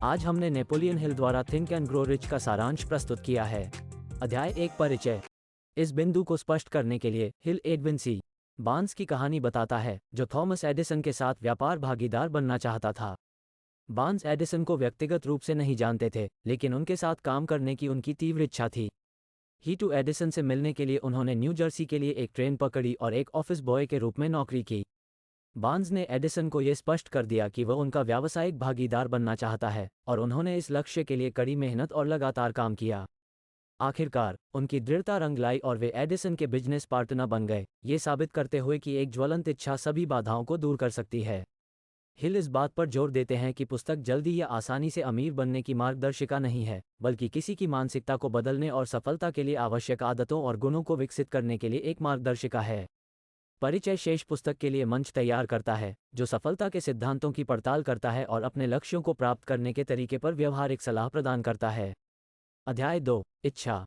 आज हमने Napoleon Hill द्वारा थिंक एंड ग्रो रिच का सारांश प्रस्तुत किया है। अध्याय 1 परिचय। इस बिंदु को स्पष्ट करने के लिए हिल एडविन सी बार्न्स की कहानी बताता है, जो थॉमस एडिसन के साथ व्यापार भागीदार बनना चाहता था। बार्न्स एडिसन को व्यक्तिगत रूप से नहीं जानते थे, लेकिन उनके साथ काम करने की उनकी तीव्र इच्छा थी। ही टू एडिसन से मिलने के लिए उन्होंने न्यू जर्सी के लिए एक ट्रेन पकड़ी और एक ऑफिस बॉय के रूप में नौकरी की। बार्न्स ने एडिसन को यह स्पष्ट कर दिया कि वह उनका व्यावसायिक भागीदार बनना चाहता है, और उन्होंने इस लक्ष्य के लिए कड़ी मेहनत और लगातार काम किया। आखिरकार उनकी दृढ़ता रंग लाई और वे एडिसन के बिजनेस पार्टनर बन गए, ये साबित करते हुए कि एक ज्वलंत इच्छा सभी बाधाओं को दूर कर सकती है। हिल इस बात पर जोर देते हैं कि पुस्तक जल्दी या आसानी से अमीर बनने की मार्गदर्शिका नहीं है, बल्कि किसी की मानसिकता को बदलने और सफलता के लिए आवश्यक आदतों और गुणों को विकसित करने के लिए एक मार्गदर्शिका है। परिचय शेष पुस्तक के लिए मंच तैयार करता है, जो सफलता के सिद्धांतों की पड़ताल करता है और अपने लक्ष्यों को प्राप्त करने के तरीके पर व्यवहारिक सलाह प्रदान करता है। अध्याय 2 इच्छा।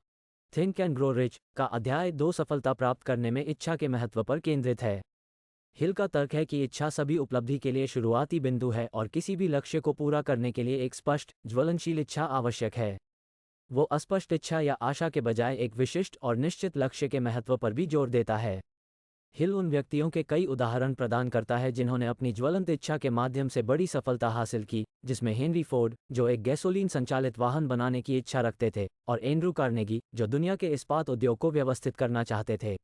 थिंक एंड ग्रो रिच का अध्याय 2 सफलता प्राप्त करने में इच्छा के महत्व पर केंद्रित है। हिल का तर्क है कि इच्छा सभी उपलब्धि के लिए शुरुआती बिंदु है और किसी भी लक्ष्य को पूरा करने के लिए एक स्पष्ट, ज्वलनशील इच्छा आवश्यक है। वो अस्पष्ट इच्छा या आशा के बजाय एक विशिष्ट और निश्चित लक्ष्य के महत्व पर भी जोर देता है। हिल उन व्यक्तियों के कई उदाहरण प्रदान करता है जिन्होंने अपनी ज्वलंत इच्छा के माध्यम से बड़ी सफलता हासिल की, जिसमें हेनरी फोर्ड, जो एक गैसोलीन संचालित वाहन बनाने की इच्छा रखते थे, और एंड्रू कार्नेगी, जो दुनिया के इस्पात उद्योग को व्यवस्थित करना चाहते थे।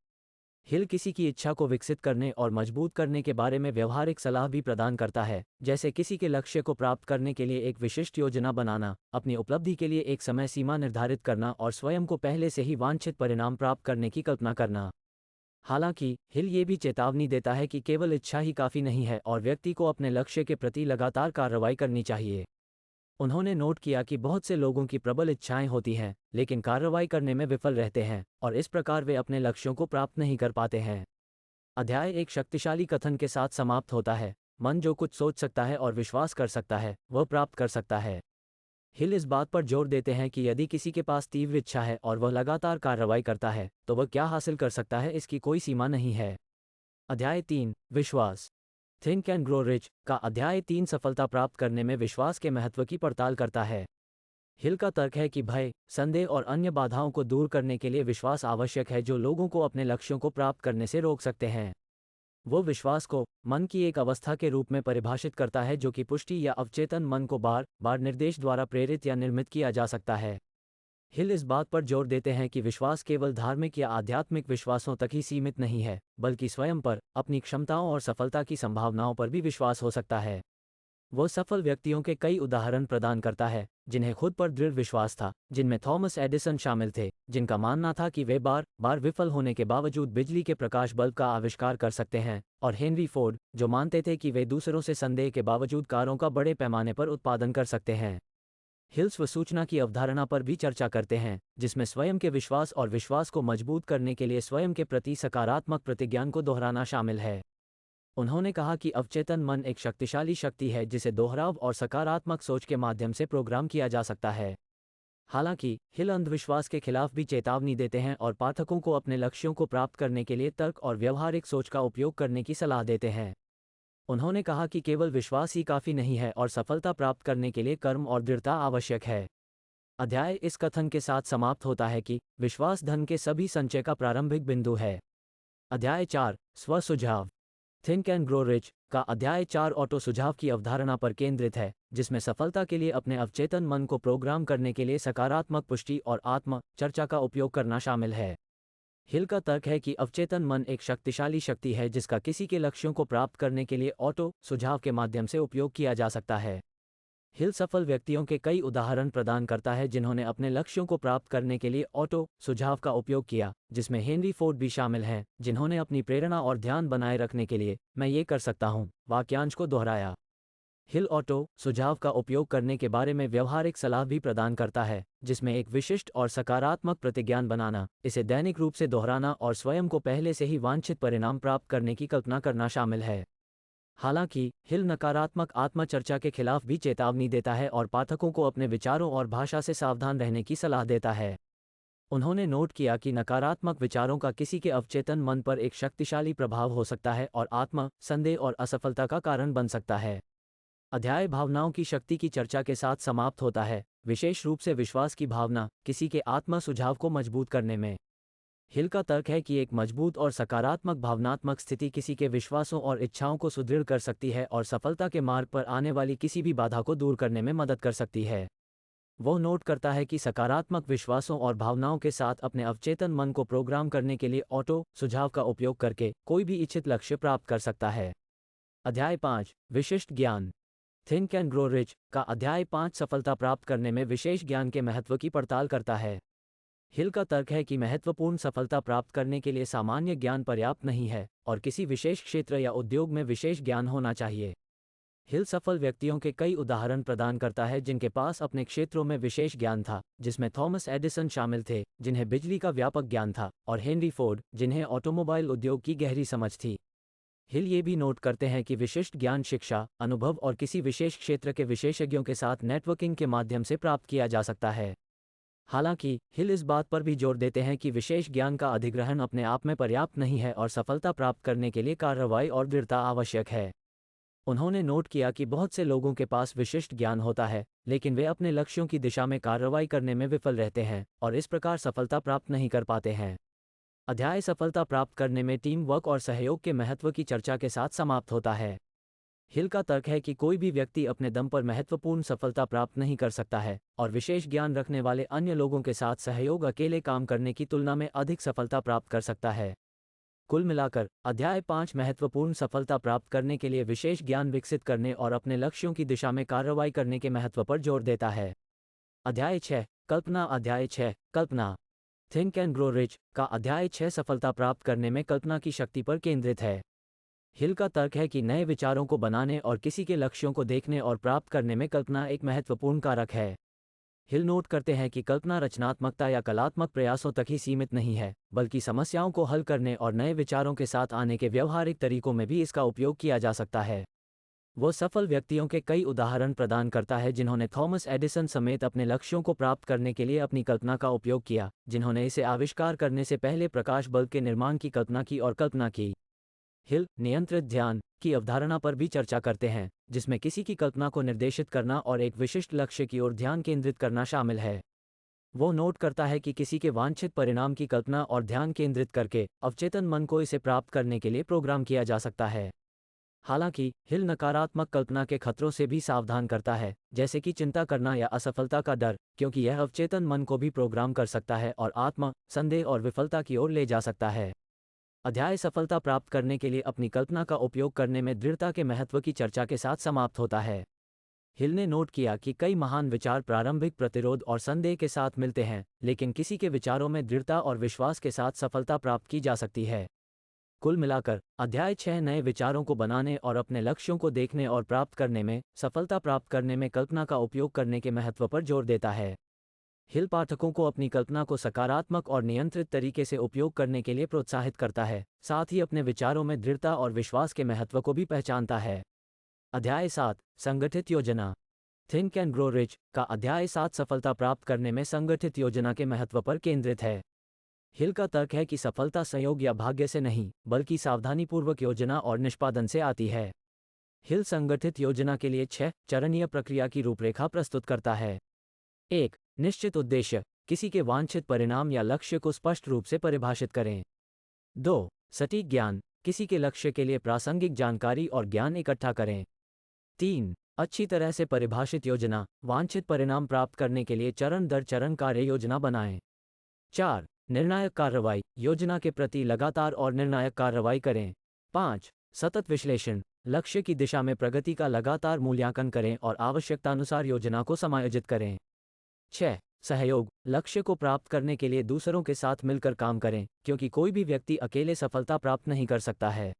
हिल किसी की इच्छा को विकसित करने और मजबूत करने के बारे में व्यवहारिक सलाह भी प्रदान करता है, जैसे किसी के लक्ष्य को प्राप्त करने के लिए एक विशिष्ट योजना बनाना, अपनी उपलब्धि के लिए एक समय सीमा निर्धारित करना और स्वयं को पहले से ही वांछित परिणाम प्राप्त करने की कल्पना करना। हालांकि हिल ये भी चेतावनी देता है कि केवल इच्छा ही काफ़ी नहीं है और व्यक्ति को अपने लक्ष्य के प्रति लगातार कार्रवाई करनी चाहिए। उन्होंने नोट किया कि बहुत से लोगों की प्रबल इच्छाएं होती हैं, लेकिन कार्रवाई करने में विफल रहते हैं, और इस प्रकार वे अपने लक्ष्यों को प्राप्त नहीं कर पाते हैं। अध्याय एक शक्तिशाली कथन के साथ समाप्त होता है, मन जो कुछ सोच सकता है और विश्वास कर सकता है, वह प्राप्त कर सकता है। हिल इस बात पर जोर देते हैं कि यदि किसी के पास तीव्र इच्छा है और वह लगातार कार्रवाई करता है, तो वह क्या हासिल कर सकता है, इसकी कोई सीमा नहीं है। अध्याय 3 विश्वास। थिंक एंड ग्रो रिच का अध्याय 3 सफलता प्राप्त करने में विश्वास के महत्व की पड़ताल करता है। हिल का तर्क है कि भय, संदेह और अन्य बाधाओं को दूर करने के लिए विश्वास आवश्यक है, जो लोगों को अपने लक्ष्यों को प्राप्त करने से रोक सकते हैं। वो विश्वास को मन की एक अवस्था के रूप में परिभाषित करता है, जो कि पुष्टि या अवचेतन मन को बार बार निर्देश द्वारा प्रेरित या निर्मित किया जा सकता है। हिल इस बात पर जोर देते हैं कि विश्वास केवल धार्मिक या आध्यात्मिक विश्वासों तक ही सीमित नहीं है, बल्कि स्वयं पर, अपनी क्षमताओं और सफलता की संभावनाओं पर भी विश्वास हो सकता है। वो सफल व्यक्तियों के कई उदाहरण प्रदान करता है, जिन्हें खुद पर दृढ़ विश्वास था, जिनमें थॉमस एडिसन शामिल थे, जिनका मानना था कि वे बार बार विफल होने के बावजूद बिजली के प्रकाश बल्ब का आविष्कार कर सकते हैं, और हेनरी फोर्ड, जो मानते थे कि वे दूसरों से संदेह के बावजूद कारों का बड़े पैमाने पर उत्पादन कर सकते हैं। हिल स्वसूचना की अवधारणा पर भी चर्चा करते हैं, जिसमें स्वयं के विश्वास और विश्वास को मजबूत करने के लिए स्वयं के प्रति सकारात्मक प्रतिज्ञान को दोहराना शामिल है। उन्होंने कहा कि अवचेतन मन एक शक्तिशाली शक्ति है जिसे दोहराव और सकारात्मक सोच के माध्यम से प्रोग्राम किया जा सकता है। हालांकि हिल अंधविश्वास के खिलाफ भी चेतावनी देते हैं और पाठकों को अपने लक्ष्यों को प्राप्त करने के लिए तर्क और व्यवहारिक सोच का उपयोग करने की सलाह देते हैं। उन्होंने कहा कि केवल विश्वास ही काफ़ी नहीं है और सफलता प्राप्त करने के लिए कर्म और दृढ़ता आवश्यक है। अध्याय इस कथन के साथ समाप्त होता है कि विश्वास धन के सभी संचय का प्रारंभिक बिंदु है। अध्याय 4 स्व सुझाव। थिंक एंड ग्रो रिच का अध्याय 4 ऑटो सुझाव की अवधारणा पर केंद्रित है, जिसमें सफलता के लिए अपने अवचेतन मन को प्रोग्राम करने के लिए सकारात्मक पुष्टि और आत्म चर्चा का उपयोग करना शामिल है। हिल का तर्क है कि अवचेतन मन एक शक्तिशाली शक्ति है जिसका किसी के लक्ष्यों को प्राप्त करने के लिए ऑटो सुझाव के माध्यम से उपयोग किया जा सकता है। हिल सफल व्यक्तियों के कई उदाहरण प्रदान करता है जिन्होंने अपने लक्ष्यों को प्राप्त करने के लिए ऑटो सुझाव का उपयोग किया, जिसमें हेनरी फोर्ड भी शामिल हैं, जिन्होंने अपनी प्रेरणा और ध्यान बनाए रखने के लिए मैं ये कर सकता हूँ वाक्यांश को दोहराया। हिल ऑटो सुझाव का उपयोग करने के बारे में व्यवहारिक सलाह भी प्रदान करता है, जिसमें एक विशिष्ट और सकारात्मक प्रतिज्ञान बनाना, इसे दैनिक रूप से दोहराना और स्वयं को पहले से ही वांछित परिणाम प्राप्त करने की कल्पना करना शामिल है। हालांकि हिल नकारात्मक आत्मचर्चा के खिलाफ भी चेतावनी देता है और पाठकों को अपने विचारों और भाषा से सावधान रहने की सलाह देता है। उन्होंने नोट किया कि नकारात्मक विचारों का किसी के अवचेतन मन पर एक शक्तिशाली प्रभाव हो सकता है और आत्म संदेह और असफलता का कारण बन सकता है। अध्याय भावनाओं की शक्ति की चर्चा के साथ समाप्त होता है, विशेष रूप से विश्वास की भावना किसी के आत्म सुझाव को मजबूत करने में। हिल का तर्क है कि एक मजबूत और सकारात्मक भावनात्मक स्थिति किसी के विश्वासों और इच्छाओं को सुदृढ़ कर सकती है और सफलता के मार्ग पर आने वाली किसी भी बाधा को दूर करने में मदद कर सकती है। वो नोट करता है कि सकारात्मक विश्वासों और भावनाओं के साथ अपने अवचेतन मन को प्रोग्राम करने के लिए ऑटो सुझाव का उपयोग करके कोई भी इच्छित लक्ष्य प्राप्त कर सकता है। अध्याय 5 विशिष्ट ज्ञान थिंक एंड ग्रो रिच का अध्याय 5 सफलता प्राप्त करने में विशेष ज्ञान के महत्व की पड़ताल करता है। हिल का तर्क है कि महत्वपूर्ण सफलता प्राप्त करने के लिए सामान्य ज्ञान पर्याप्त नहीं है और किसी विशेष क्षेत्र या उद्योग में विशेष ज्ञान होना चाहिए। हिल सफल व्यक्तियों के कई उदाहरण प्रदान करता है जिनके पास अपने क्षेत्रों में विशेष ज्ञान था, जिसमें थॉमस एडिसन शामिल थे, जिन्हें बिजली का व्यापक ज्ञान था, और हेनरी फोर्ड, जिन्हें ऑटोमोबाइल उद्योग की गहरी समझ थी। हिल ये भी नोट करते हैं कि विशिष्ट ज्ञान शिक्षा, अनुभव और किसी विशेष क्षेत्र के विशेषज्ञों के साथ नेटवर्किंग के माध्यम से प्राप्त किया जा सकता है। हालांकि हिल इस बात पर भी जोर देते हैं कि विशेष ज्ञान का अधिग्रहण अपने आप में पर्याप्त नहीं है और सफलता प्राप्त करने के लिए कार्रवाई और दृढ़ता आवश्यक है। उन्होंने नोट किया कि बहुत से लोगों के पास विशिष्ट ज्ञान होता है, लेकिन वे अपने लक्ष्यों की दिशा में कार्रवाई करने में विफल रहते हैं और इस प्रकार सफलता प्राप्त नहीं कर पाते हैं। अध्याय सफलता प्राप्त करने में टीम वर्क और सहयोग के महत्व की चर्चा के साथ समाप्त होता है। हिल का तर्क है कि कोई भी व्यक्ति अपने दम पर महत्वपूर्ण सफलता प्राप्त नहीं कर सकता है और विशेष ज्ञान रखने वाले अन्य लोगों के साथ सहयोग अकेले काम करने की तुलना में अधिक सफलता प्राप्त कर सकता है। कुल मिलाकर अध्याय 5 महत्वपूर्ण सफलता प्राप्त करने के लिए विशेष ज्ञान विकसित करने और अपने लक्ष्यों की दिशा में कार्रवाई करने के महत्व पर जोर देता है। अध्याय 6 कल्पना अध्याय 6 कल्पना थिंक एंड ग्रो रिच का अध्याय 6 सफलता प्राप्त करने में कल्पना की शक्ति पर केंद्रित है। हिल का तर्क है कि नए विचारों को बनाने और किसी के लक्ष्यों को देखने और प्राप्त करने में कल्पना एक महत्वपूर्ण कारक है। हिल नोट करते हैं कि कल्पना रचनात्मकता या कलात्मक प्रयासों तक ही सीमित नहीं है, बल्कि समस्याओं को हल करने और नए विचारों के साथ आने के व्यवहारिक तरीकों में भी इसका उपयोग किया जा सकता है। वो सफल व्यक्तियों के कई उदाहरण प्रदान करता है जिन्होंने थॉमस एडिसन समेत अपने लक्ष्यों को प्राप्त करने के लिए अपनी कल्पना का उपयोग किया, जिन्होंने इसे आविष्कार करने से पहले प्रकाश बल्ब के निर्माण की कल्पना की और कल्पना की। हिल नियंत्रित ध्यान की अवधारणा पर भी चर्चा करते हैं, जिसमें किसी की कल्पना को निर्देशित करना और एक विशिष्ट लक्ष्य की ओर ध्यान केंद्रित करना शामिल है। वो नोट करता है कि किसी के वांछित परिणाम की कल्पना और ध्यान केंद्रित करके अवचेतन मन को इसे प्राप्त करने के लिए प्रोग्राम किया जा सकता है। हालांकि हिल नकारात्मक कल्पना के खतरों से भी सावधान करता है, जैसे कि चिंता करना या असफलता का डर, क्योंकि यह अवचेतन मन को भी प्रोग्राम कर सकता है और आत्म संदेह और विफलता की ओर ले जा सकता है। अध्याय सफलता प्राप्त करने के लिए अपनी कल्पना का उपयोग करने में दृढ़ता के महत्व की चर्चा के साथ समाप्त होता है। हिल ने नोट किया कि कई महान विचार प्रारंभिक प्रतिरोध और संदेह के साथ मिलते हैं, लेकिन किसी के विचारों में दृढ़ता और विश्वास के साथ सफलता प्राप्त की जा सकती है। कुल मिलाकर अध्याय 6 नए विचारों को बनाने और अपने लक्ष्यों को देखने और प्राप्त करने में सफलता प्राप्त करने में कल्पना का उपयोग करने के महत्व पर जोर देता है। हिल पाठकों को अपनी कल्पना को सकारात्मक और नियंत्रित तरीके से उपयोग करने के लिए प्रोत्साहित करता है, साथ ही अपने विचारों में दृढ़ता और विश्वास के महत्व को भी पहचानता है। अध्याय 7 संगठित योजना थिंक एंड ग्रो रिच का अध्याय 7 सफलता प्राप्त करने में संगठित योजना के महत्व पर केंद्रित है। हिल का तर्क है कि सफलता संयोग या भाग्य से नहीं, बल्कि सावधानीपूर्वक योजना और निष्पादन से आती है। हिल संगठित योजना के लिए 6 चरणीय प्रक्रिया की रूपरेखा प्रस्तुत करता है। 1 निश्चित उद्देश्य किसी के वांछित परिणाम या लक्ष्य को स्पष्ट रूप से परिभाषित करें। 2 सटीक ज्ञान किसी के लक्ष्य के लिए प्रासंगिक जानकारी और ज्ञान इकट्ठा करें। 3 अच्छी तरह से परिभाषित योजना वांछित परिणाम प्राप्त करने के लिए चरण दर चरण कार्य योजना बनाएं। 4 निर्णायक कार्रवाई योजना के प्रति लगातार और निर्णायक कार्रवाई करें। 5 सतत विश्लेषण लक्ष्य की दिशा में प्रगति का लगातार मूल्यांकन करें और आवश्यकतानुसार योजना को समायोजित करें। 6 सहयोग लक्ष्य को प्राप्त करने के लिए दूसरों के साथ मिलकर काम करें, क्योंकि कोई भी व्यक्ति अकेले सफलता प्राप्त नहीं कर सकता है।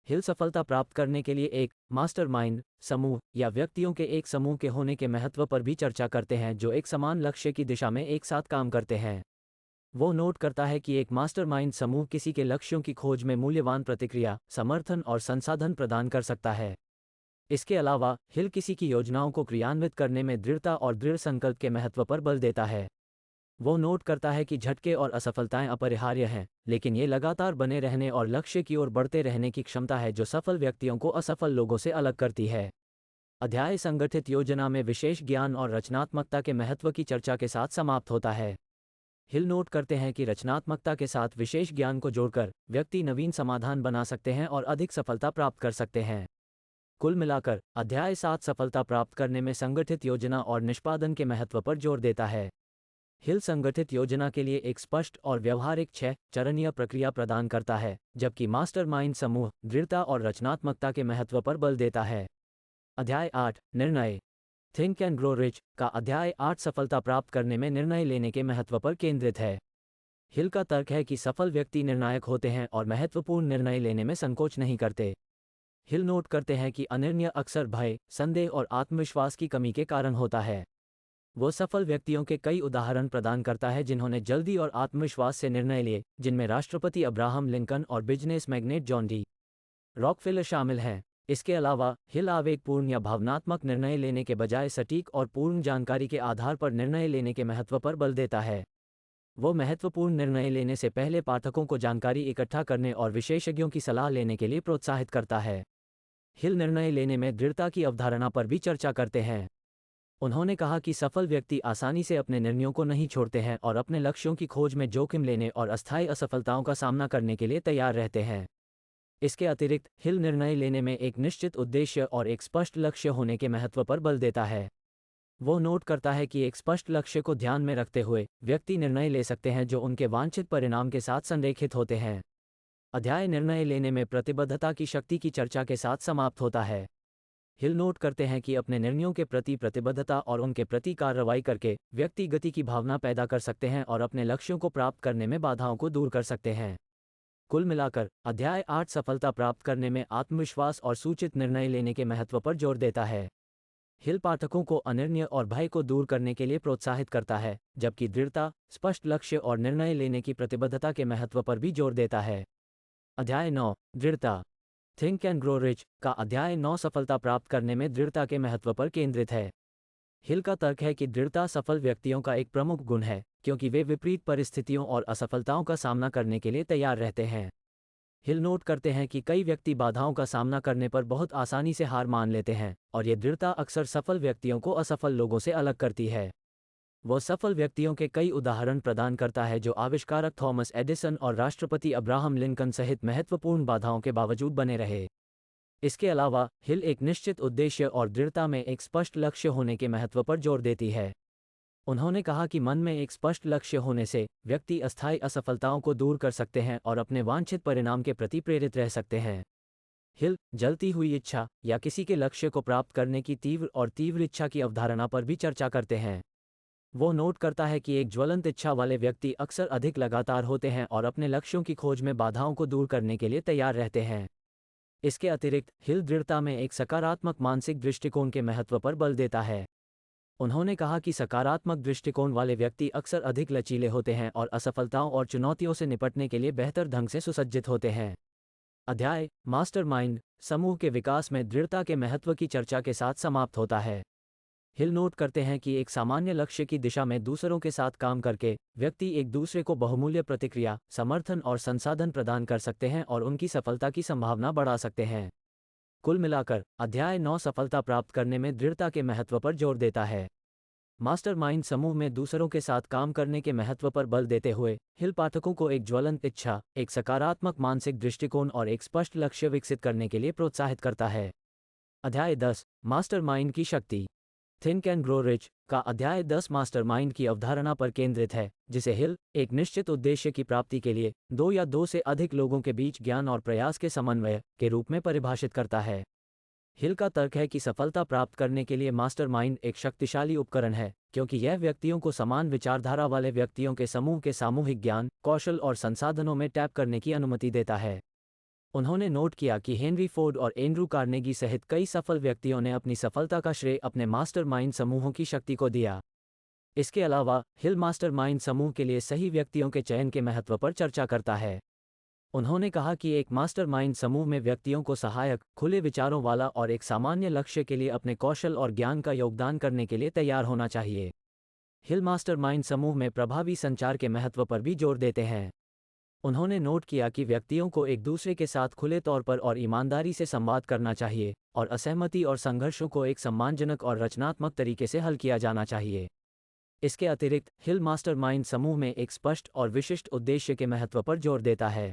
हिल सफलता प्राप्त करने के लिए एक मास्टरमाइंड समूह या व्यक्तियों के एक समूह के होने के महत्व पर भी चर्चा करते हैं जो एक समान लक्ष्य की दिशा में एक साथ काम करते हैं। वो नोट करता है कि एक मास्टरमाइंड समूह किसी के लक्ष्यों की खोज में मूल्यवान प्रतिक्रिया, समर्थन और संसाधन प्रदान कर सकता है। इसके अलावा हिल किसी की योजनाओं को क्रियान्वित करने में दृढ़ता और दृढ़ संकल्प के महत्व पर बल देता है। वो नोट करता है कि झटके और असफलताएं अपरिहार्य हैं, लेकिन ये लगातार बने रहने और लक्ष्य की ओर बढ़ते रहने की क्षमता है जो सफल व्यक्तियों को असफल लोगों से अलग करती है। अध्याय संगठित योजना में विशेष ज्ञान और रचनात्मकता के महत्व की चर्चा के साथ समाप्त होता है। हिल नोट करते हैं कि रचनात्मकता के साथ विशेष ज्ञान को जोड़कर व्यक्ति नवीन समाधान बना सकते हैं और अधिक सफलता प्राप्त कर सकते हैं। कुल मिलाकर अध्याय 7 सफलता प्राप्त करने में संगठित योजना और निष्पादन के महत्व पर जोर देता है। हिल संगठित योजना के लिए एक स्पष्ट और व्यवहारिक 6 चरणीय प्रक्रिया प्रदान करता है, जबकि मास्टरमाइंड समूह दृढ़ता और रचनात्मकता के महत्व पर बल देता है। अध्याय 8 निर्णय। थिंक एंड ग्रो रिच का अध्याय 8 सफलता प्राप्त करने में निर्णय लेने के महत्व पर केंद्रित है। हिल का तर्क है कि सफल व्यक्ति निर्णायक होते हैं और महत्वपूर्ण निर्णय लेने में संकोच नहीं करते। हिल नोट करते हैं कि अनिर्णय अक्सर भय, संदेह और आत्मविश्वास की कमी के कारण होता है। वो सफल व्यक्तियों के कई उदाहरण प्रदान करता है जिन्होंने जल्दी और आत्मविश्वास से निर्णय लिए, जिनमें राष्ट्रपति अब्राहम लिंकन और business magnet John D Rockefeller शामिल हैं। इसके अलावा हिल आवेगपूर्ण या भावनात्मक निर्णय लेने के बजाय सटीक और पूर्ण जानकारी के आधार पर निर्णय लेने के महत्व पर बल देता है। वो महत्वपूर्ण निर्णय लेने से पहले पाठकों को जानकारी इकट्ठा करने और विशेषज्ञों की सलाह लेने के लिए प्रोत्साहित करता है। हिल निर्णय लेने में दृढ़ता की अवधारणा पर भी चर्चा करते हैं। उन्होंने कहा कि सफल व्यक्ति आसानी से अपने निर्णयों को नहीं छोड़ते हैं और अपने लक्ष्यों की खोज में जोखिम लेने और अस्थायी असफलताओं का सामना करने के लिए तैयार रहते हैं। इसके अतिरिक्त हिल निर्णय लेने में एक निश्चित उद्देश्य और एक स्पष्ट लक्ष्य होने के महत्व पर बल देता है। वो नोट करता है कि एक स्पष्ट लक्ष्य को ध्यान में रखते हुए व्यक्ति निर्णय ले सकते हैं जो उनके वांछित परिणाम के साथ संरेखित होते हैं। अध्याय निर्णय लेने में प्रतिबद्धता की शक्ति की चर्चा के साथ समाप्त होता है। हिल नोट करते हैं कि अपने निर्णयों के प्रति प्रतिबद्धता और उनके प्रति कार्रवाई करके व्यक्ति गति की भावना पैदा कर सकते हैं और अपने लक्ष्यों को प्राप्त करने में बाधाओं को दूर कर सकते हैं। कुल मिलाकर अध्याय 8 सफलता प्राप्त करने में आत्मविश्वास और सूचित निर्णय लेने के महत्व पर जोर देता है। हिल पाठकों को अनिर्णय और भय को दूर करने के लिए प्रोत्साहित करता है, जबकि दृढ़ता, स्पष्ट लक्ष्य और निर्णय लेने की प्रतिबद्धता के महत्व पर भी जोर देता है। अध्याय 9 दृढ़ता। थिंक एंड ग्रो रिच का अध्याय 9 सफलता प्राप्त करने में दृढ़ता के महत्व पर केंद्रित है। हिल का तर्क है कि दृढ़ता सफल व्यक्तियों का एक प्रमुख गुण है, क्योंकि वे विपरीत परिस्थितियों और असफलताओं का सामना करने के लिए तैयार रहते हैं। हिल नोट करते हैं कि कई व्यक्ति बाधाओं का सामना करने पर बहुत आसानी से हार मान लेते हैं, और ये दृढ़ता अक्सर सफल व्यक्तियों को असफल लोगों से अलग करती है। वो सफल व्यक्तियों के कई उदाहरण प्रदान करता है जो आविष्कारक थॉमस एडिसन और राष्ट्रपति अब्राहम लिंकन सहित महत्वपूर्ण बाधाओं के बावजूद बने रहे। इसके अलावा हिल एक निश्चित उद्देश्य और दृढ़ता में एक स्पष्ट लक्ष्य होने के महत्व पर जोर देती है। उन्होंने कहा कि मन में एक स्पष्ट लक्ष्य होने से व्यक्ति अस्थायी असफलताओं को दूर कर सकते हैं और अपने वांछित परिणाम के प्रति प्रेरित रह सकते हैं। हिल जलती हुई इच्छा या किसी के लक्ष्य को प्राप्त करने की तीव्र इच्छा की अवधारणा पर भी चर्चा करते हैं। वो नोट करता है कि एक ज्वलंत इच्छा वाले व्यक्ति अक्सर अधिक लगातार होते हैं और अपने लक्ष्यों की खोज में बाधाओं को दूर करने के लिए तैयार रहते हैं। इसके अतिरिक्त हिल दृढ़ता में एक सकारात्मक मानसिक दृष्टिकोण के महत्व पर बल देता है। उन्होंने कहा कि सकारात्मक दृष्टिकोण वाले व्यक्ति अक्सर अधिक लचीले होते हैं और असफलताओं और चुनौतियों से निपटने के लिए बेहतर ढंग से सुसज्जित होते हैं। अध्याय मास्टरमाइंड समूह के विकास में दृढ़ता के महत्व की चर्चा के साथ समाप्त होता है। हिल नोट करते हैं कि एक सामान्य लक्ष्य की दिशा में दूसरों के साथ काम करके व्यक्ति एक दूसरे को बहुमूल्य प्रतिक्रिया, समर्थन और संसाधन प्रदान कर सकते हैं और उनकी सफलता की संभावना बढ़ा सकते हैं। कुल मिलाकर अध्याय 9 सफलता प्राप्त करने में दृढ़ता के महत्व पर जोर देता है। मास्टरमाइंड समूह में दूसरों के साथ काम करने के महत्व पर बल देते हुए हिल पाठकों को एक ज्वलंत इच्छा, एक सकारात्मक मानसिक दृष्टिकोण और एक स्पष्ट लक्ष्य विकसित करने के लिए प्रोत्साहित करता है। अध्याय 10 मास्टरमाइंड की शक्ति। थिंक एंड ग्रो रिच का अध्याय 10 मास्टरमाइंड की अवधारणा पर केंद्रित है, जिसे हिल एक निश्चित उद्देश्य की प्राप्ति के लिए 2 या 2 से अधिक लोगों के बीच ज्ञान और प्रयास के समन्वय के रूप में परिभाषित करता है। हिल का तर्क है कि सफलता प्राप्त करने के लिए मास्टरमाइंड एक शक्तिशाली उपकरण है, क्योंकि यह व्यक्तियों को समान विचारधारा वाले व्यक्तियों के समूह के सामूहिक ज्ञान, कौशल और संसाधनों में टैप करने की अनुमति देता है। उन्होंने नोट किया कि हेनरी फोर्ड और एंड्रू कार्नेगी सहित कई सफल व्यक्तियों ने अपनी सफलता का श्रेय अपने मास्टरमाइंड समूहों की शक्ति को दिया। इसके अलावा हिल मास्टरमाइंड समूह के लिए सही व्यक्तियों के चयन के महत्व पर चर्चा करता है। उन्होंने कहा कि एक मास्टरमाइंड समूह में व्यक्तियों को सहायक, खुले विचारों वाला और एक सामान्य लक्ष्य के लिए अपने कौशल और ज्ञान का योगदान करने के लिए तैयार होना चाहिए। हिल मास्टरमाइंड समूह में प्रभावी संचार के महत्व पर भी जोर देते हैं। उन्होंने नोट किया कि व्यक्तियों को एक दूसरे के साथ खुले तौर पर और ईमानदारी से संवाद करना चाहिए और असहमति और संघर्षों को एक सम्मानजनक और रचनात्मक तरीके से हल किया जाना चाहिए। इसके अतिरिक्त हिल मास्टरमाइंड समूह में एक स्पष्ट और विशिष्ट उद्देश्य के महत्व पर जोर देता है।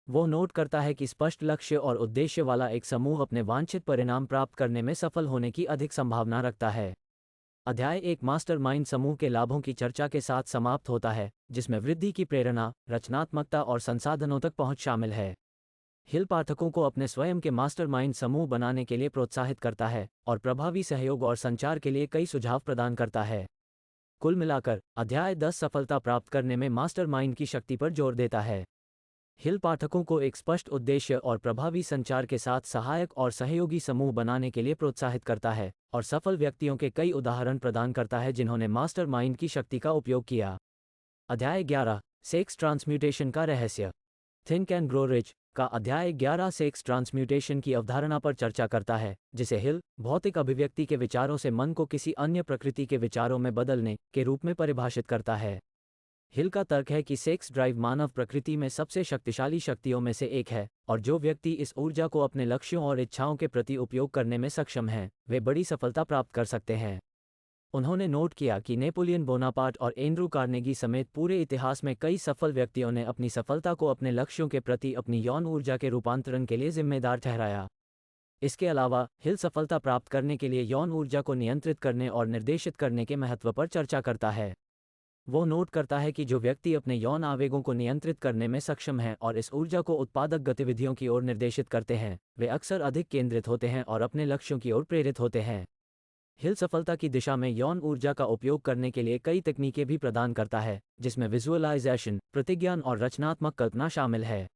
वो नोट करता है कि स्पष्ट लक्ष्य और उद्देश्य वाला एक समूह अपने वांछित परिणाम प्राप्त करने में सफल होने की अधिक संभावना रखता है। अध्याय एक मास्टरमाइंड समूह के लाभों की चर्चा के साथ समाप्त होता है, जिसमें वृद्धि की प्रेरणा, रचनात्मकता और संसाधनों तक पहुंच शामिल है। हिल पाठकों को अपने स्वयं के मास्टरमाइंड समूह बनाने के लिए प्रोत्साहित करता है और प्रभावी सहयोग और संचार के लिए कई सुझाव प्रदान करता है। कुल मिलाकर अध्याय 10 सफलता प्राप्त करने में मास्टरमाइंड की शक्ति पर जोर देता है। हिल पाठकों को एक स्पष्ट उद्देश्य और प्रभावी संचार के साथ सहायक और सहयोगी समूह बनाने के लिए प्रोत्साहित करता है और सफल व्यक्तियों के कई उदाहरण प्रदान करता है जिन्होंने मास्टरमाइंड की शक्ति का उपयोग किया। अध्याय 11 सेक्स ट्रांसम्यूटेशन का रहस्य। थिंक एंड ग्रो रिच का अध्याय 11 सेक्स ट्रांसम्यूटेशन की अवधारणा पर चर्चा करता है, जिसे हिल भौतिक अभिव्यक्ति के विचारों से मन को किसी अन्य प्रकृति के विचारों में बदलने के रूप में परिभाषित करता है। हिल का तर्क है कि सेक्स ड्राइव मानव प्रकृति में सबसे शक्तिशाली शक्तियों में से एक है और जो व्यक्ति इस ऊर्जा को अपने लक्ष्यों और इच्छाओं के प्रति उपयोग करने में सक्षम हैं, वे बड़ी सफलता प्राप्त कर सकते हैं। उन्होंने नोट किया कि नेपोलियन बोनापार्ट और एंड्रू कार्नेगी समेत पूरे इतिहास में कई सफल व्यक्तियों ने अपनी सफलता को अपने लक्ष्यों के प्रति अपनी यौन ऊर्जा के रूपांतरण के लिए जिम्मेदार ठहराया। इसके अलावा हिल सफलता प्राप्त करने के लिए यौन ऊर्जा को नियंत्रित करने और निर्देशित करने के महत्व पर चर्चा करता है। वो नोट करता है कि जो व्यक्ति अपने यौन आवेगों को नियंत्रित करने में सक्षम हैं और इस ऊर्जा को उत्पादक गतिविधियों की ओर निर्देशित करते हैं, वे अक्सर अधिक केंद्रित होते हैं और अपने लक्ष्यों की ओर प्रेरित होते हैं। हिल सफलता की दिशा में यौन ऊर्जा का उपयोग करने के लिए कई तकनीकें भी प्रदान करता है, जिसमें विजुअलाइजेशन, प्रतिज्ञान और रचनात्मक कल्पना शामिल है।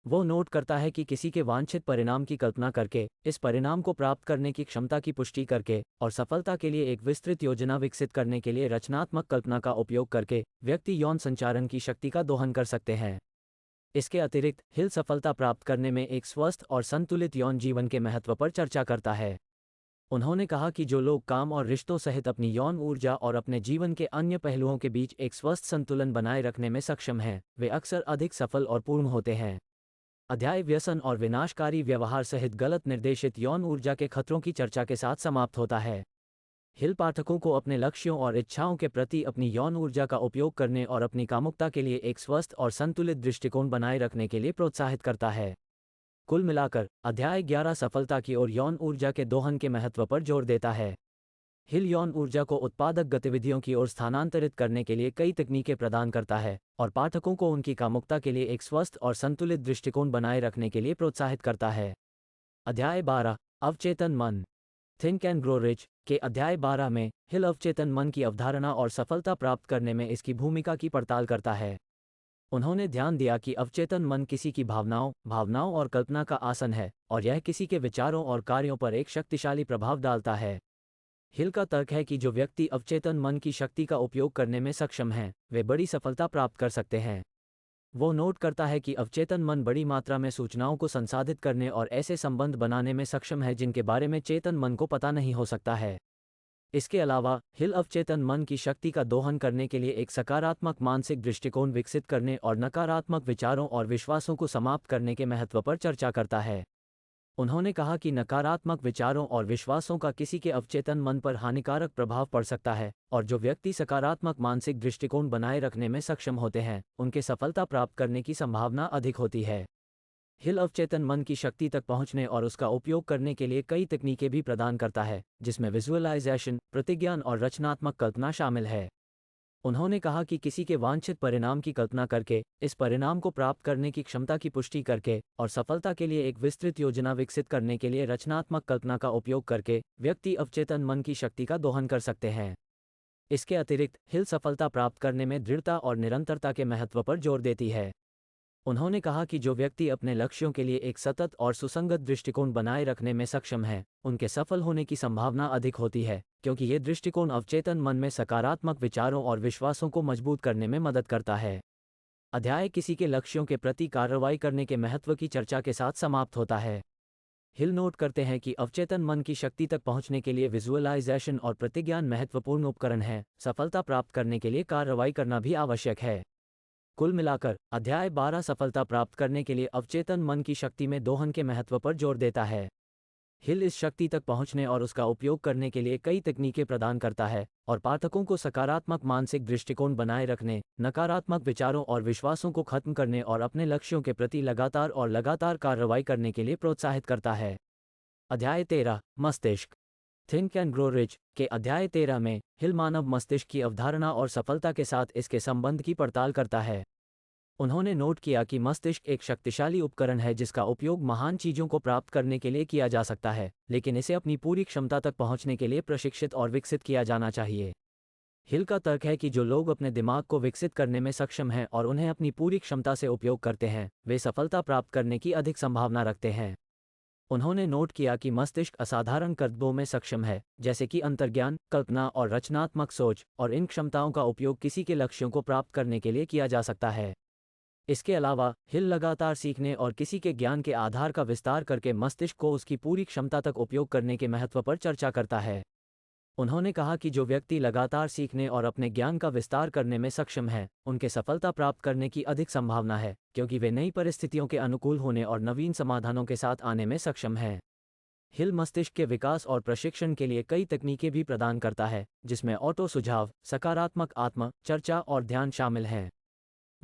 वो नोट करता है कि किसी के वांछित परिणाम की कल्पना करके, इस परिणाम को प्राप्त करने की क्षमता की पुष्टि करके और सफलता के लिए एक विस्तृत योजना विकसित करने के लिए रचनात्मक कल्पना का उपयोग करके व्यक्ति यौन संचारण की शक्ति का दोहन कर सकते हैं। इसके अतिरिक्त हिल सफलता प्राप्त करने में एक स्वस्थ और संतुलित यौन जीवन के महत्व पर चर्चा करता है। उन्होंने कहा कि जो लोग काम और रिश्तों सहित अपनी यौन ऊर्जा और अपने जीवन के अन्य पहलुओं के बीच एक स्वस्थ संतुलन बनाए रखने में सक्षम हैं, वे अक्सर अधिक सफल और पूर्ण होते हैं। अध्याय व्यसन और विनाशकारी व्यवहार सहित गलत निर्देशित यौन ऊर्जा के खतरों की चर्चा के साथ समाप्त होता है। हिल पाठकों को अपने लक्ष्यों और इच्छाओं के प्रति अपनी यौन ऊर्जा का उपयोग करने और अपनी कामुकता के लिए एक स्वस्थ और संतुलित दृष्टिकोण बनाए रखने के लिए प्रोत्साहित करता है। कुल मिलाकर अध्याय 11 सफलता की ओर यौन ऊर्जा के दोहन के महत्व पर जोर देता है। हिल यौन ऊर्जा को उत्पादक गतिविधियों की ओर स्थानांतरित करने के लिए कई तकनीकें प्रदान करता है और पाठकों को उनकी कामुकता के लिए एक स्वस्थ और संतुलित दृष्टिकोण बनाए रखने के लिए प्रोत्साहित करता है। अध्याय 12 अवचेतन मन। थिंक एंड ग्रो रिच के अध्याय 12 में हिल अवचेतन मन की अवधारणा और सफलता प्राप्त करने में इसकी भूमिका की पड़ताल करता है। उन्होंने ध्यान दिया कि अवचेतन मन किसी की भावनाओं और कल्पना का आसन है और यह किसी के विचारों और कार्यों पर एक शक्तिशाली प्रभाव डालता है। हिल का तर्क है कि जो व्यक्ति अवचेतन मन की शक्ति का उपयोग करने में सक्षम हैं, वे बड़ी सफलता प्राप्त कर सकते हैं। वो नोट करता है कि अवचेतन मन बड़ी मात्रा में सूचनाओं को संसाधित करने और ऐसे संबंध बनाने में सक्षम है जिनके बारे में चेतन मन को पता नहीं हो सकता है। इसके अलावा हिल अवचेतन मन की शक्ति का दोहन करने के लिए एक सकारात्मक मानसिक दृष्टिकोण विकसित करने और नकारात्मक विचारों और विश्वासों को समाप्त करने के महत्व पर चर्चा करता है। उन्होंने कहा कि नकारात्मक विचारों और विश्वासों का किसी के अवचेतन मन पर हानिकारक प्रभाव पड़ सकता है और जो व्यक्ति सकारात्मक मानसिक दृष्टिकोण बनाए रखने में सक्षम होते हैं, उनके सफलता प्राप्त करने की संभावना अधिक होती है। हिल अवचेतन मन की शक्ति तक पहुंचने और उसका उपयोग करने के लिए कई तकनीकें भी प्रदान करता है, जिसमें विजुअलाइजेशन, प्रतिज्ञान और रचनात्मक कल्पना शामिल है। उन्होंने कहा कि किसी के वांछित परिणाम की कल्पना करके, इस परिणाम को प्राप्त करने की क्षमता की पुष्टि करके और सफलता के लिए एक विस्तृत योजना विकसित करने के लिए रचनात्मक कल्पना का उपयोग करके व्यक्ति अवचेतन मन की शक्ति का दोहन कर सकते हैं। इसके अतिरिक्त हिल सफलता प्राप्त करने में दृढ़ता और निरंतरता के महत्व पर जोर देती है। उन्होंने कहा कि जो व्यक्ति अपने लक्ष्यों के लिए एक सतत और सुसंगत दृष्टिकोण बनाए रखने में सक्षम है, उनके सफल होने की संभावना अधिक होती है, क्योंकि ये दृष्टिकोण अवचेतन मन में सकारात्मक विचारों और विश्वासों को मजबूत करने में मदद करता है। अध्याय किसी के लक्ष्यों के प्रति कार्रवाई करने के महत्व की चर्चा के साथ समाप्त होता है। हिल नोट करते हैं कि अवचेतन मन की शक्ति तक पहुंचने के लिए विजुअलाइजेशन और प्रतिज्ञान महत्वपूर्ण उपकरण हैं। सफलता प्राप्त करने के लिए कार्रवाई करना भी आवश्यक है। कुल मिलाकर अध्याय 12 सफलता प्राप्त करने के लिए अवचेतन मन की शक्ति में दोहन के महत्व पर जोर देता है। हिल इस शक्ति तक पहुंचने और उसका उपयोग करने के लिए कई तकनीकें प्रदान करता है और पाठकों को सकारात्मक मानसिक दृष्टिकोण बनाए रखने, नकारात्मक विचारों और विश्वासों को खत्म करने और अपने लक्ष्यों के प्रति लगातार कार्रवाई करने के लिए प्रोत्साहित करता है। अध्याय 13 मस्तिष्क। थिंक एंड ग्रो रिच के अध्याय 13 में हिल मानव मस्तिष्क की अवधारणा और सफलता के साथ इसके संबंध की पड़ताल करता है। उन्होंने नोट किया कि मस्तिष्क एक शक्तिशाली उपकरण है जिसका उपयोग महान चीजों को प्राप्त करने के लिए किया जा सकता है, लेकिन इसे अपनी पूरी क्षमता तक पहुंचने के लिए प्रशिक्षित और विकसित किया जाना चाहिए। हिल का तर्क है कि जो लोग अपने दिमाग को विकसित करने में सक्षम हैं और उन्हें अपनी पूरी क्षमता से उपयोग करते हैं, वे सफलता प्राप्त करने की अधिक संभावना रखते हैं। उन्होंने नोट किया कि मस्तिष्क असाधारण कर्तव्यों में सक्षम है, जैसे कि अंतर्ज्ञान, कल्पना और रचनात्मक सोच, और इन क्षमताओं का उपयोग किसी के लक्ष्यों को प्राप्त करने के लिए किया जा सकता है। इसके अलावा हिल लगातार सीखने और किसी के ज्ञान के आधार का विस्तार करके मस्तिष्क को उसकी पूरी क्षमता तक उपयोग करने के महत्व पर चर्चा करता है। उन्होंने कहा कि जो व्यक्ति लगातार सीखने और अपने ज्ञान का विस्तार करने में सक्षम है, उनके सफलता प्राप्त करने की अधिक संभावना है, क्योंकि वे नई परिस्थितियों के अनुकूल होने और नवीन समाधानों के साथ आने में सक्षम हैं। हिल मस्तिष्क के विकास और प्रशिक्षण के लिए कई तकनीकें भी प्रदान करता है, जिसमें ऑटो सुझाव, सकारात्मक आत्म चर्चा और ध्यान शामिल हैं।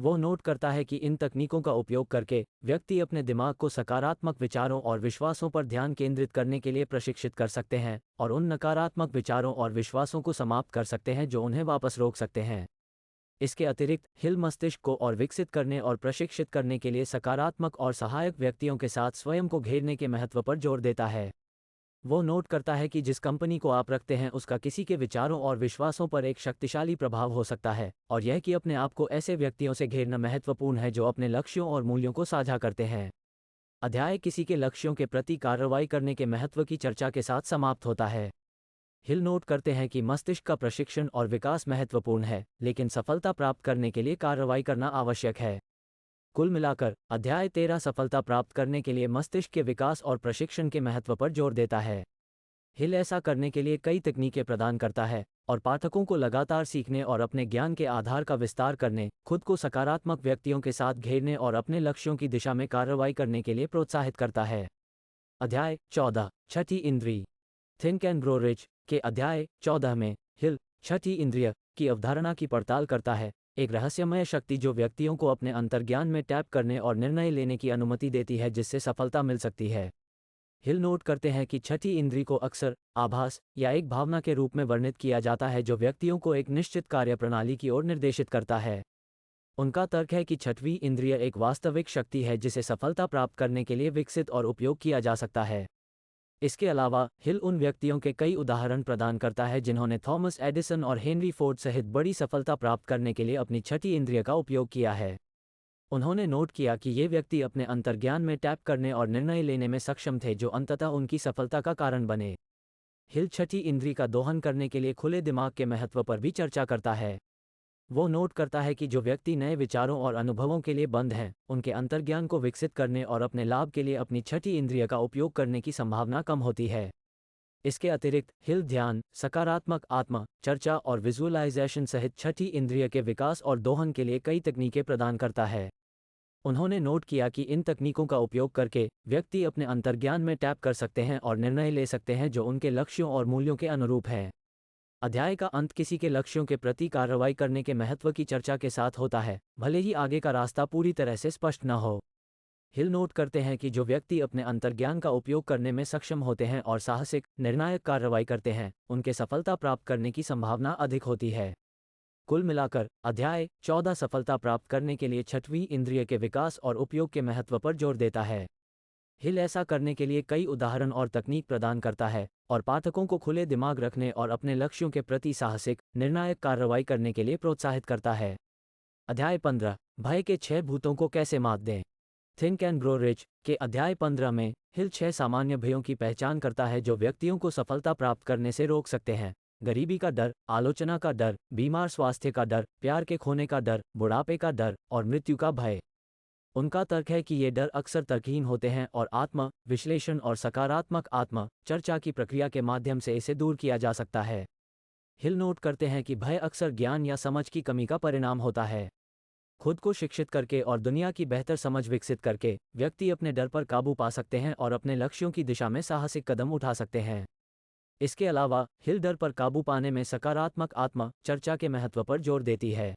वो नोट करता है कि इन तकनीकों का उपयोग करके व्यक्ति अपने दिमाग को सकारात्मक विचारों और विश्वासों पर ध्यान केंद्रित करने के लिए प्रशिक्षित कर सकते हैं और उन नकारात्मक विचारों और विश्वासों को समाप्त कर सकते हैं जो उन्हें वापस रोक सकते हैं। इसके अतिरिक्त हिल मस्तिष्क को और विकसित करने और प्रशिक्षित करने के लिए सकारात्मक और सहायक व्यक्तियों के साथ स्वयं को घेरने के महत्व पर जोर देता है। वो नोट करता है कि जिस कंपनी को आप रखते हैं उसका किसी के विचारों और विश्वासों पर एक शक्तिशाली प्रभाव हो सकता है, और यह कि अपने आप को ऐसे व्यक्तियों से घेरना महत्वपूर्ण है जो अपने लक्ष्यों और मूल्यों को साझा करते हैं। अध्याय किसी के लक्ष्यों के प्रति कार्रवाई करने के महत्व की चर्चा के साथ समाप्त होता है। हिल नोट करते हैं कि मस्तिष्क का प्रशिक्षण और विकास महत्वपूर्ण है, लेकिन सफलता प्राप्त करने के लिए कार्रवाई करना आवश्यक है। कुल मिलाकर अध्याय 13 सफलता प्राप्त करने के लिए मस्तिष्क के विकास और प्रशिक्षण के महत्व पर जोर देता है। हिल ऐसा करने के लिए कई तकनीकें प्रदान करता है और पाठकों को लगातार सीखने और अपने ज्ञान के आधार का विस्तार करने, खुद को सकारात्मक व्यक्तियों के साथ घेरने और अपने लक्ष्यों की दिशा में कार्रवाई करने के लिए प्रोत्साहित करता है। अध्याय 14 छठी इंद्री। थिंक एंड ग्रो रिच के अध्याय 14 में हिल छठी इंद्रिय की अवधारणा की पड़ताल करता है, एक रहस्यमय शक्ति जो व्यक्तियों को अपने अंतर्ज्ञान में टैप करने और निर्णय लेने की अनुमति देती है जिससे सफलता मिल सकती है। हिल नोट करते हैं कि छठी इंद्री को अक्सर आभास या एक भावना के रूप में वर्णित किया जाता है जो व्यक्तियों को एक निश्चित कार्यप्रणाली की ओर निर्देशित करता है। उनका तर्क है कि छठवीं इंद्रिय एक वास्तविक शक्ति है जिसे सफलता प्राप्त करने के लिए विकसित और उपयोग किया जा सकता है। इसके अलावा हिल उन व्यक्तियों के कई उदाहरण प्रदान करता है जिन्होंने थॉमस एडिसन और हेनरी फोर्ड सहित बड़ी सफलता प्राप्त करने के लिए अपनी छठी इंद्रिय का उपयोग किया है। उन्होंने नोट किया कि ये व्यक्ति अपने अंतर्ज्ञान में टैप करने और निर्णय लेने में सक्षम थे जो अंततः उनकी सफलता का कारण बने। हिल छठी इंद्री का दोहन करने के लिए खुले दिमाग के महत्व पर भी चर्चा करता है। वो नोट करता है कि जो व्यक्ति नए विचारों और अनुभवों के लिए बंद हैं, उनके अंतर्ज्ञान को विकसित करने और अपने लाभ के लिए अपनी छठी इंद्रिय का उपयोग करने की संभावना कम होती है। इसके अतिरिक्त हिल ध्यान, सकारात्मक आत्मा चर्चा और विजुअलाइजेशन सहित छठी इंद्रिय के विकास और दोहन के लिए कई तकनीकें प्रदान करता है। उन्होंने नोट किया कि इन तकनीकों का उपयोग करके व्यक्ति अपने अंतर्ज्ञान में टैप कर सकते हैं और निर्णय ले सकते हैं जो उनके लक्ष्यों और मूल्यों के अनुरूप हैं। अध्याय का अंत किसी के लक्ष्यों के प्रति कार्रवाई करने के महत्व की चर्चा के साथ होता है, भले ही आगे का रास्ता पूरी तरह से स्पष्ट न हो। हिल नोट करते हैं कि जो व्यक्ति अपने अंतर्ज्ञान का उपयोग करने में सक्षम होते हैं और साहसिक, निर्णायक कार्रवाई करते हैं, उनके सफलता प्राप्त करने की संभावना अधिक होती है। कुल मिलाकर अध्याय 14 सफलता प्राप्त करने के लिए छठवीं इंद्रिय के विकास और उपयोग के महत्व पर जोर देता है। हिल ऐसा करने के लिए कई उदाहरण और तकनीक प्रदान करता है और पाठकों को खुले दिमाग रखने और अपने लक्ष्यों के प्रति साहसिक, निर्णायक कार्रवाई करने के लिए प्रोत्साहित करता है। अध्याय 15 भय के 6 भूतों को कैसे मात दें। थिंक एंड ग्रो रिच के अध्याय 15 में हिल 6 सामान्य भयों की पहचान करता है जो व्यक्तियों को सफलता प्राप्त करने से रोक सकते हैं। गरीबी का डर, आलोचना का डर, बीमार स्वास्थ्य का डर, प्यार के खोने का डर, बुढ़ापे का डर और मृत्यु का भय। उनका तर्क है कि ये डर अक्सर तर्कहीन होते हैं और आत्म विश्लेषण और सकारात्मक आत्म चर्चा की प्रक्रिया के माध्यम से इसे दूर किया जा सकता है। हिल नोट करते हैं कि भय अक्सर ज्ञान या समझ की कमी का परिणाम होता है। खुद को शिक्षित करके और दुनिया की बेहतर समझ विकसित करके व्यक्ति अपने डर पर काबू पा सकते हैं और अपने लक्ष्यों की दिशा में साहसिक कदम उठा सकते हैं। इसके अलावा हिल डर पर काबू पाने में सकारात्मक आत्म चर्चा के महत्व पर जोर देती है।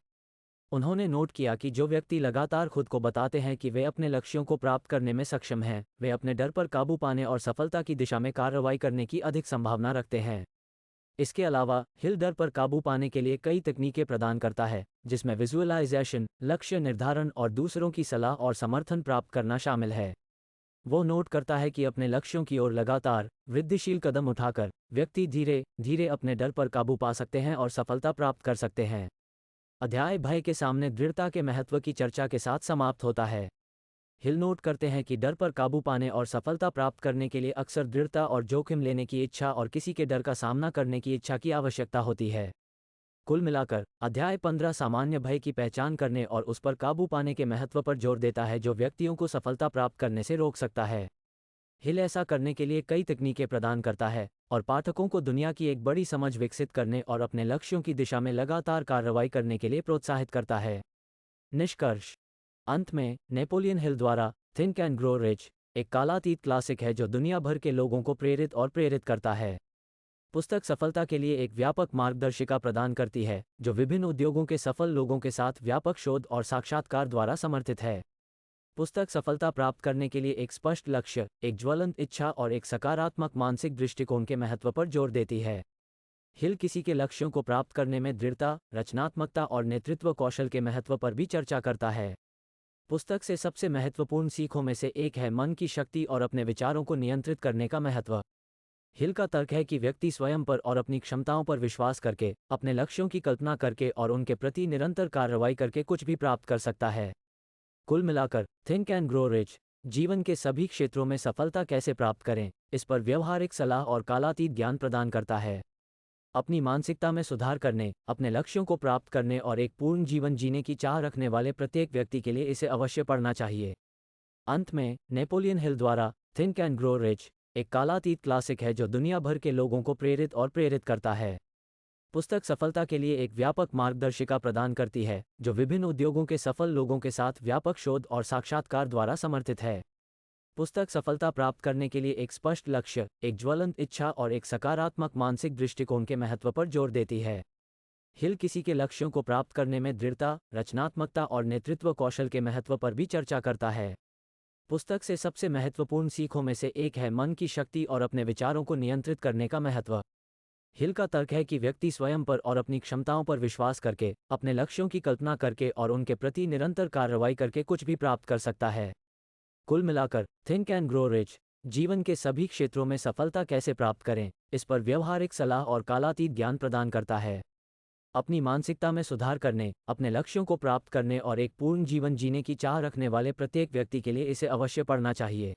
उन्होंने नोट किया कि जो व्यक्ति लगातार खुद को बताते हैं कि वे अपने लक्ष्यों को प्राप्त करने में सक्षम हैं, वे अपने डर पर काबू पाने और सफलता की दिशा में कार्रवाई करने की अधिक संभावना रखते हैं। इसके अलावा हिल डर पर काबू पाने के लिए कई तकनीकें प्रदान करता है, जिसमें विजुअलाइजेशन, लक्ष्य निर्धारण और दूसरों की सलाह और समर्थन प्राप्त करना शामिल है। वो नोट करता है कि अपने लक्ष्यों की ओर लगातार वृद्धिशील कदम उठाकर व्यक्ति धीरे धीरे अपने डर पर काबू पा सकते हैं और सफलता प्राप्त कर सकते हैं। अध्याय भय के सामने दृढ़ता के महत्व की चर्चा के साथ समाप्त होता है। हिल नोट करते हैं कि डर पर काबू पाने और सफलता प्राप्त करने के लिए अक्सर दृढ़ता और जोखिम लेने की इच्छा और किसी के डर का सामना करने की इच्छा की आवश्यकता होती है। कुल मिलाकर अध्याय 15 सामान्य भय की पहचान करने और उस पर काबू पाने के महत्व पर जोर देता है, जो व्यक्तियों को सफलता प्राप्त करने से रोक सकता है। हिल ऐसा करने के लिए कई तकनीकें प्रदान करता है और पाठकों को दुनिया की एक बड़ी समझ विकसित करने और अपने लक्ष्यों की दिशा में लगातार कार्रवाई करने के लिए प्रोत्साहित करता है। निष्कर्ष। अंत में नेपोलियन हिल द्वारा थिंक एंड ग्रो रिच एक कालातीत क्लासिक है जो दुनिया भर के लोगों को प्रेरित करता है। पुस्तक सफलता के लिए एक व्यापक मार्गदर्शिका प्रदान करती है, जो विभिन्न उद्योगों के सफल लोगों के साथ व्यापक शोध और साक्षात्कार द्वारा समर्थित है। पुस्तक सफलता प्राप्त करने के लिए एक स्पष्ट लक्ष्य, एक ज्वलंत इच्छा और एक सकारात्मक मानसिक दृष्टिकोण के महत्व पर जोर देती है। हिल किसी के लक्ष्यों को प्राप्त करने में दृढ़ता, रचनात्मकता और नेतृत्व कौशल के महत्व पर भी चर्चा करता है। पुस्तक से सबसे महत्वपूर्ण सीखों में से एक है मन की शक्ति और अपने विचारों को नियंत्रित करने का महत्व। हिल का तर्क है कि व्यक्ति स्वयं पर और अपनी क्षमताओं पर विश्वास करके, अपने लक्ष्यों की कल्पना करके और उनके प्रति निरंतर कार्रवाई करके कुछ भी प्राप्त कर सकता है। कुल मिलाकर थिंक एंड ग्रो रिच जीवन के सभी क्षेत्रों में सफलता कैसे प्राप्त करें, इस पर व्यवहारिक सलाह और कालातीत ज्ञान प्रदान करता है। अपनी मानसिकता में सुधार करने, अपने लक्ष्यों को प्राप्त करने और एक पूर्ण जीवन जीने की चाह रखने वाले प्रत्येक व्यक्ति के लिए इसे अवश्य पढ़ना चाहिए। अंत में नेपोलियन हिल द्वारा थिंक एंड ग्रो रिच एक कालातीत क्लासिक है जो दुनिया भर के लोगों को प्रेरित करता है। पुस्तक सफलता के लिए एक व्यापक मार्गदर्शिका प्रदान करती है, जो विभिन्न उद्योगों के सफल लोगों के साथ व्यापक शोध और साक्षात्कार द्वारा समर्थित है। पुस्तक सफलता प्राप्त करने के लिए एक स्पष्ट लक्ष्य, एक ज्वलंत इच्छा और एक सकारात्मक मानसिक दृष्टिकोण के महत्व पर जोर देती है। हिल किसी के लक्ष्यों को प्राप्त करने में दृढ़ता, रचनात्मकता और नेतृत्व कौशल के महत्व पर भी चर्चा करता है। पुस्तक से सबसे महत्वपूर्ण सीखों में से एक है मन की शक्ति और अपने विचारों को नियंत्रित करने का महत्व। हिल का तर्क है कि व्यक्ति स्वयं पर और अपनी क्षमताओं पर विश्वास करके, अपने लक्ष्यों की कल्पना करके और उनके प्रति निरंतर कार्रवाई करके कुछ भी प्राप्त कर सकता है। कुल मिलाकर थिंक एंड ग्रो रिच जीवन के सभी क्षेत्रों में सफलता कैसे प्राप्त करें, इस पर व्यवहारिक सलाह और कालातीत ज्ञान प्रदान करता है। अपनी मानसिकता में सुधार करने, अपने लक्ष्यों को प्राप्त करने और एक पूर्ण जीवन जीने की चाह रखने वाले प्रत्येक व्यक्ति के लिए इसे अवश्य पढ़ना चाहिए।